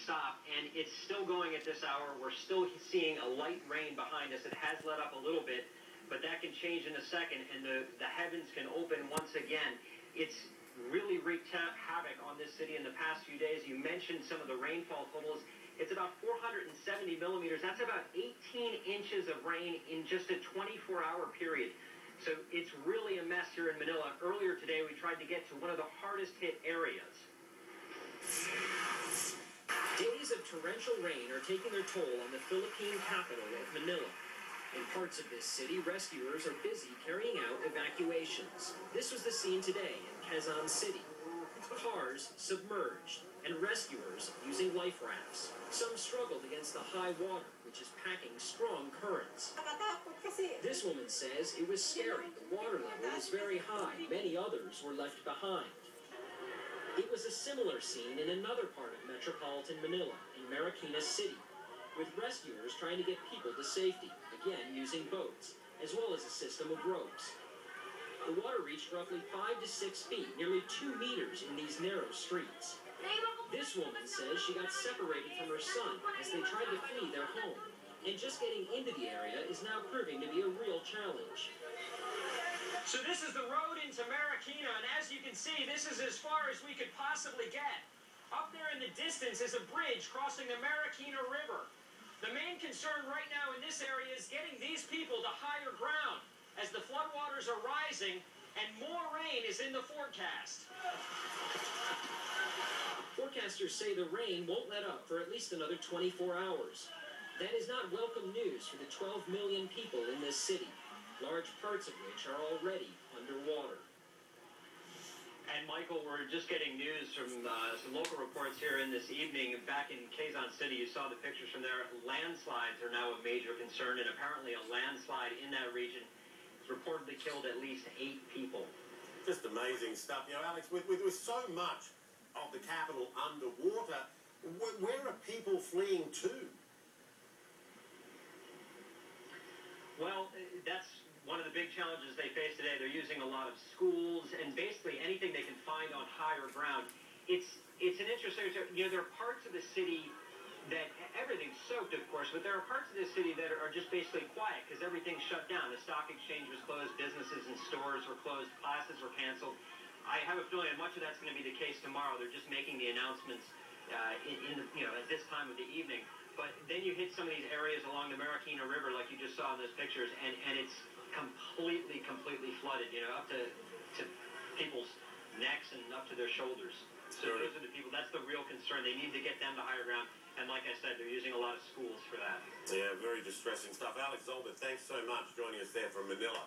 stop, and it's still going at this hour. We're still seeing a light rain behind us. It has let up a little bit, but that can change in a second, and the heavens can open once again. It's really wreaked havoc on this city in the past few days. You mentioned some of the rainfall totals. It's about 470 millimeters. That's about 18 inches of rain in just a 24-hour period. So it's really a mess here in Manila. Earlier today, we tried to get to one of the hardest hit areas. Days of torrential rain are taking their toll on the Philippine capital of Manila. In parts of this city, rescuers are busy carrying out evacuations. This was the scene today in Quezon City. Cars submerged and rescuers using life rafts. Some struggled against the high water, which is packing strong currents. This woman says it was scary. The water level was very high. Many others were left behind. It was a similar scene in another part of metropolitan Manila, in Marikina City, with rescuers trying to get people to safety, again using boats, as well as a system of ropes. The water reached roughly 5 to 6 feet, nearly 2 meters in these narrow streets. This woman says she got separated from her son as they tried to flee their home, and just getting into the area is now proving to be a real challenge. So this is the road into Marikina, and as you can see, this is as far as we could possibly get. Up there in the distance is a bridge crossing the Marikina River. The main concern right now in this area is getting these people to higher ground, as the floodwaters are rising and more rain is in the forecast. Forecasters say the rain won't let up for at least another 24 hours. That is not welcome news for the 12 million people in this city, large parts of which are already underwater. And Michael, we're just getting news from some local reports here in this evening. Back in Quezon City, you saw the pictures from there. Landslides are now a major concern, and apparently a landslide in that region reportedly killed at least 8 people. Just amazing stuff. You know, Alex, with so much of the capital underwater, where are people fleeing to? Well, that's one of the big challenges they face today. They're using a lot of schools and basically anything they can find on higher ground. It's an interesting, you know, there are parts of the city that everything's soaked, of course, but there are parts of the city that are just basically quiet because everything's shut down. The stock exchange was closed, businesses and stores were closed, classes were canceled. I have a feeling that much of that's going to be the case tomorrow. They're just making the announcements at this time of the evening. But then you hit some of these areas along the Marikina River, like you just saw in those pictures, and it's completely flooded, you know, up to people's necks and up to their shoulders. So those are the people, that's the real concern. They need to get them to higher ground. And like I said, they're using a lot of schools for that. Yeah, very distressing stuff. Alex Zolder, thanks so much for joining us there from Manila.